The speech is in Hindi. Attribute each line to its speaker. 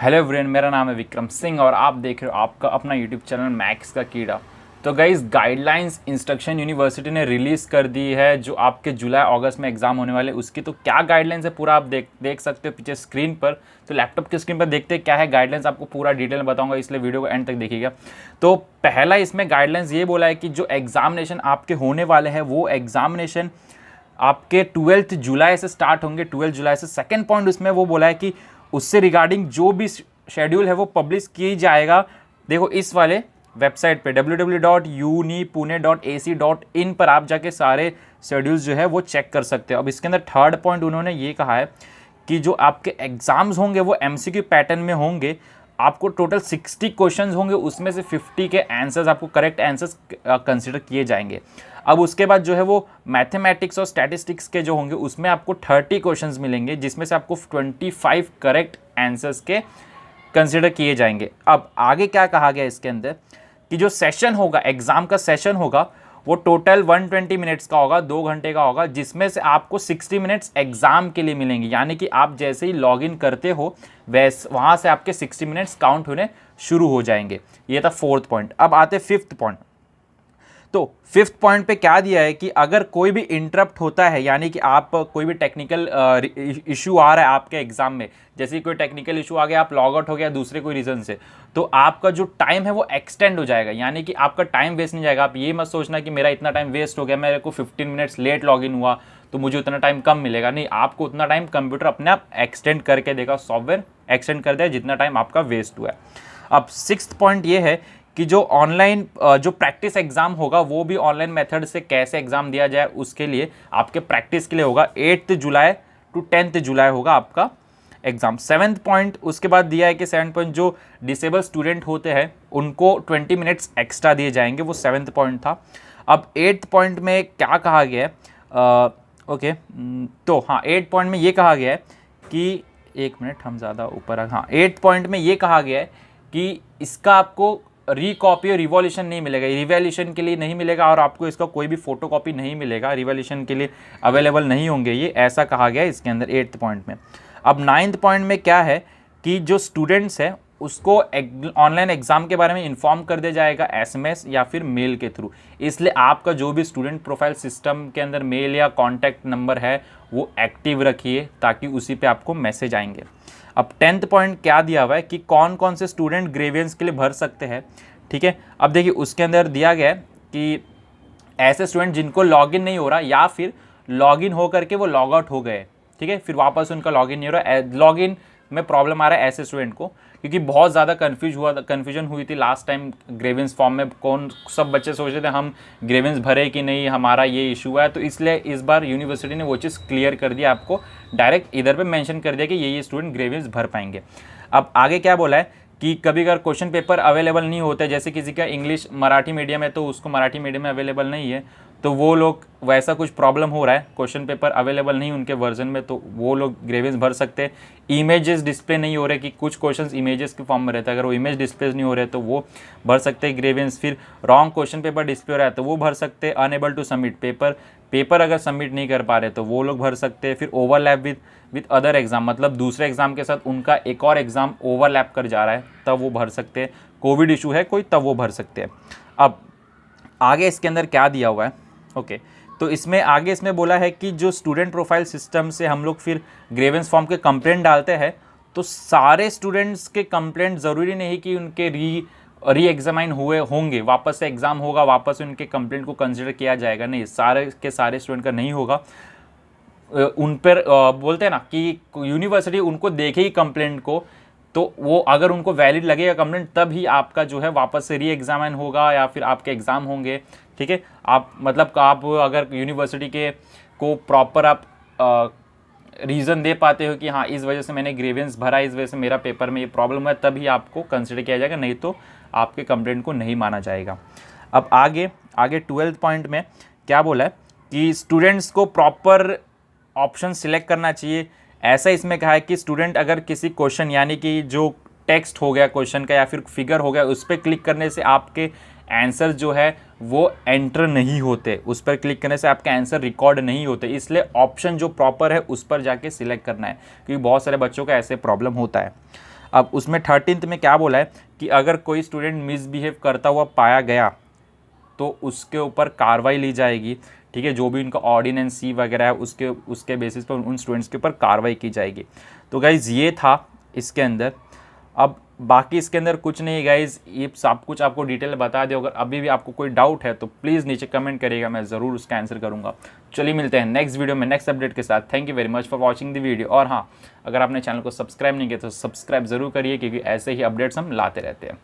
Speaker 1: हेलो एवरीवन, मेरा नाम है विक्रम सिंह और आप देख रहे हो आपका अपना यूट्यूब चैनल मैक्स का कीड़ा। तो गाइस, गाइडलाइंस इंस्ट्रक्शन यूनिवर्सिटी ने रिलीज़ कर दी है जो आपके जुलाई अगस्त में एग्जाम होने वाले उसकी। तो क्या गाइडलाइंस है पूरा आप देख सकते हो पीछे स्क्रीन पर। तो लैपटॉप की स्क्रीन पर देखते हैं क्या है गाइडलाइंस, आपको पूरा डिटेल में बताऊंगा, इसलिए वीडियो को एंड तक देखिएगा। तो पहला इसमें गाइडलाइंस ये बोला है कि जो एग्जामिनेशन आपके होने वाले हैं वो एग्जामिनेशन आपके 12 जुलाई से स्टार्ट होंगे, 12 जुलाई से। सेकेंड पॉइंट उसमें वो बोला है कि उससे रिगार्डिंग जो भी शेड्यूल है वो पब्लिश की जाएगा। देखो इस वाले वेबसाइट पे www.unipune.ac.in पर आप जाके सारे शेड्यूल्स जो है वो चेक कर सकते हो। अब इसके अंदर थर्ड पॉइंट उन्होंने ये कहा है कि जो आपके एग्जाम्स होंगे वो एमसीक्यू पैटर्न में होंगे। आपको टोटल 60 क्वेश्चंस होंगे, उसमें से 50 के आंसर्स आपको करेक्ट आंसर्स कंसिडर किए जाएंगे। अब उसके बाद जो है वो मैथमेटिक्स और स्टैटिस्टिक्स के जो होंगे उसमें आपको 30 क्वेश्चंस मिलेंगे, जिसमें से आपको 25 करेक्ट आंसर्स के कंसिडर किए जाएंगे। अब आगे क्या कहा गया इसके अंदर कि जो सेशन होगा, एग्जाम का सेशन होगा, वो टोटल 120 मिनट्स का होगा, 2 घंटे का होगा, जिसमें से आपको 60 मिनट्स एग्जाम के लिए मिलेंगे। यानी कि आप जैसे ही लॉगिन करते हो वैसे वहाँ से आपके 60 मिनट्स काउंट होने शुरू हो जाएंगे। ये था फोर्थ पॉइंट। अब आते फिफ्थ पॉइंट। तो फिफ्थ पॉइंट पे क्या दिया है कि अगर कोई भी इंटरप्ट होता है, यानी कि आप कोई भी टेक्निकल इशू आ रहा है आपके एग्जाम में, जैसे कोई टेक्निकल इशू आ गया, आप लॉग आउट हो गया दूसरे कोई रीज़न से, तो आपका जो टाइम है वो एक्सटेंड हो जाएगा। यानी कि आपका टाइम वेस्ट नहीं जाएगा। आप ये मत सोचना कि मेरा इतना टाइम वेस्ट हो गया, मेरे को 15 मिनट्स लेट लॉगिन हुआ तो मुझे उतना टाइम कम मिलेगा। नहीं, आपको उतना टाइम कंप्यूटर अपने आप एक्सटेंड करके देगा, सॉफ्टवेयर एक्सटेंड कर देगा जितना टाइम आपका वेस्ट हुआ है। अब सिक्स्थ पॉइंट ये है कि जो ऑनलाइन जो प्रैक्टिस एग्जाम होगा वो भी ऑनलाइन मेथड से कैसे एग्जाम दिया जाए उसके लिए आपके प्रैक्टिस के लिए होगा। 8 जुलाई टू 10 जुलाई होगा आपका एग्जाम। सेवन्थ पॉइंट उसके बाद दिया है कि 7 पॉइंट जो डिसेबल स्टूडेंट होते हैं उनको 20 मिनट्स एक्स्ट्रा दिए जाएंगे, वो 7th पॉइंट था। अब 8th पॉइंट में क्या कहा गया है, तो हाँ 8 पॉइंट में ये कहा गया है कि एक मिनट हम ज़्यादा ऊपर आ, हाँ 8th पॉइंट में ये कहा गया है कि इसका आपको रिकॉपी और रिवॉल्यूशन नहीं मिलेगा, रिवैल्यूशन के लिए नहीं मिलेगा, और आपको इसका कोई भी फोटो कॉपी नहीं मिलेगा, रिवैल्यूशन के लिए अवेलेबल नहीं होंगे, ये ऐसा कहा गया है इसके अंदर 8th पॉइंट में। अब 9th पॉइंट में क्या है कि जो स्टूडेंट्स हैं उसको ऑनलाइन एग्जाम के बारे में इन्फॉर्म कर दिया जाएगा एसएमएस या फिर मेल के थ्रू। इसलिए आपका जो भी स्टूडेंट प्रोफाइल सिस्टम के अंदर मेल या कॉन्टैक्ट नंबर है वो एक्टिव रखिए ताकि उसी पे आपको मैसेज आएंगे। अब 10th पॉइंट क्या दिया हुआ है कि कौन कौन से स्टूडेंट ग्रेवियंस के लिए भर सकते हैं। ठीक है, अब देखिए उसके अंदर दिया गया है कि ऐसे स्टूडेंट जिनको लॉगिन नहीं हो रहा या फिर लॉगिन हो करके वो लॉग आउट हो गए, ठीक है, फिर वापस उनका लॉगिन नहीं हो रहा, लॉगिन में प्रॉब्लम आ रहा है ऐसे स्टूडेंट को, क्योंकि बहुत ज़्यादा कन्फ्यूजन हुई थी लास्ट टाइम ग्रेवियंस फॉर्म में। कौन सब बच्चे सोच रहे थे हम ग्रेवियंस भरे कि नहीं, हमारा ये इशू है, तो इसलिए इस बार यूनिवर्सिटी ने वो चीज़ क्लियर कर दिया, आपको डायरेक्ट इधर पे मेंशन कर दिया कि ये स्टूडेंट ग्रेवियंस भर पाएंगे। अब आगे क्या बोला है कि कभी अगर क्वेश्चन पेपर अवेलेबल नहीं होते, जैसे किसी का इंग्लिश मराठी मीडियम है तो उसको मराठी मीडियम में अवेलेबल नहीं है, तो वो लोग वैसा कुछ प्रॉब्लम हो रहा है, क्वेश्चन पेपर अवेलेबल नहीं उनके वर्जन में, तो वो लोग ग्रेवियंस भर सकते हैं। इमेजेस डिस्प्ले नहीं हो रहे कि कुछ क्वेश्चंस इमेजेस के फॉर्म में रहता है, अगर वो इमेज डिस्प्ले नहीं हो रहे तो वो भर सकते हैं ग्रेवियंस। फिर रॉन्ग क्वेश्चन पेपर डिस्प्ले हो रहा है तो वो भर सकते हैं। अनएबल टू सबमिट पेपर अगर सबमिट नहीं कर पा रहे तो वो लोग भर सकते हैं। फिर ओवरलैप विद अदर एग्जाम, मतलब दूसरे एग्जाम के साथ उनका एक और एग्जाम ओवरलैप कर जा रहा है तब वो भर सकते हैं। कोविड इशू है कोई तब वो भर सकते हैं। अब आगे इसके अंदर क्या दिया हुआ है, ओके, तो इसमें आगे इसमें बोला है कि जो स्टूडेंट प्रोफाइल सिस्टम से हम लोग फिर ग्रेवियंस फॉर्म के कंप्लेंट डालते हैं, तो सारे स्टूडेंट्स के कंप्लेंट ज़रूरी नहीं कि उनके री एग्जामाइन हुए होंगे, वापस से एग्ज़ाम होगा, वापस से उनके कंप्लेंट को कंसिडर किया जाएगा, नहीं, सारे के सारे स्टूडेंट का नहीं होगा। उन पर बोलते हैं ना कि यूनिवर्सिटी उनको देखेगी कंप्लेंट को, तो वो अगर उनको वैलिड लगेगा कंप्लेंट तब ही आपका जो है वापस से री एग्जामिन होगा या फिर आपके एग्ज़ाम होंगे। ठीक है, आप मतलब आप अगर यूनिवर्सिटी के को प्रॉपर आप रीज़न दे पाते हो कि हाँ इस वजह से मैंने ग्रेवियंस भरा, इस वजह से मेरा पेपर में ये प्रॉब्लम है, तभी आपको कंसिडर किया जाएगा, नहीं तो आपके कंप्लेंट को नहीं माना जाएगा। अब आगे 12th पॉइंट में क्या बोला है कि स्टूडेंट्स को प्रॉपर ऑप्शन सिलेक्ट करना चाहिए। ऐसा इसमें कहा है कि स्टूडेंट अगर किसी क्वेश्चन, यानी कि जो टेक्स्ट हो गया क्वेश्चन का या फिर फिगर हो गया, उस पर क्लिक करने से आपके आंसर जो है वो एंटर नहीं होते, उस पर क्लिक करने से आपके आंसर रिकॉर्ड नहीं होते, इसलिए ऑप्शन जो प्रॉपर है उस पर जाके सिलेक्ट करना है, क्योंकि बहुत सारे बच्चों का ऐसे प्रॉब्लम होता है। अब उसमें 13th में क्या बोला है कि अगर कोई स्टूडेंट मिसबिहेव करता हुआ पाया गया तो उसके ऊपर कार्रवाई ली जाएगी, ठीक है। जो भी उनका ऑर्डिनेंस सी वगैरह है उसके बेसिस पर उन स्टूडेंट्स के ऊपर कार्रवाई की जाएगी। तो गाइज़ ये था इसके अंदर। अब बाकी इसके अंदर कुछ नहीं गाइज़, ये सब कुछ आपको डिटेल बता दिया। अगर अभी भी आपको कोई डाउट है तो प्लीज़ नीचे कमेंट करिएगा, मैं ज़रूर उसका आंसर करूँगा। चलिए मिलते हैं नेक्स्ट वीडियो में नेक्स्ट अपडेट के साथ। Thank you very much for watching the video. और हाँ, अगर आपने चैनल को सब्सक्राइब नहीं किया तो सब्सक्राइब ज़रूर करिए, क्योंकि ऐसे ही अपडेट्स हम लाते रहते हैं।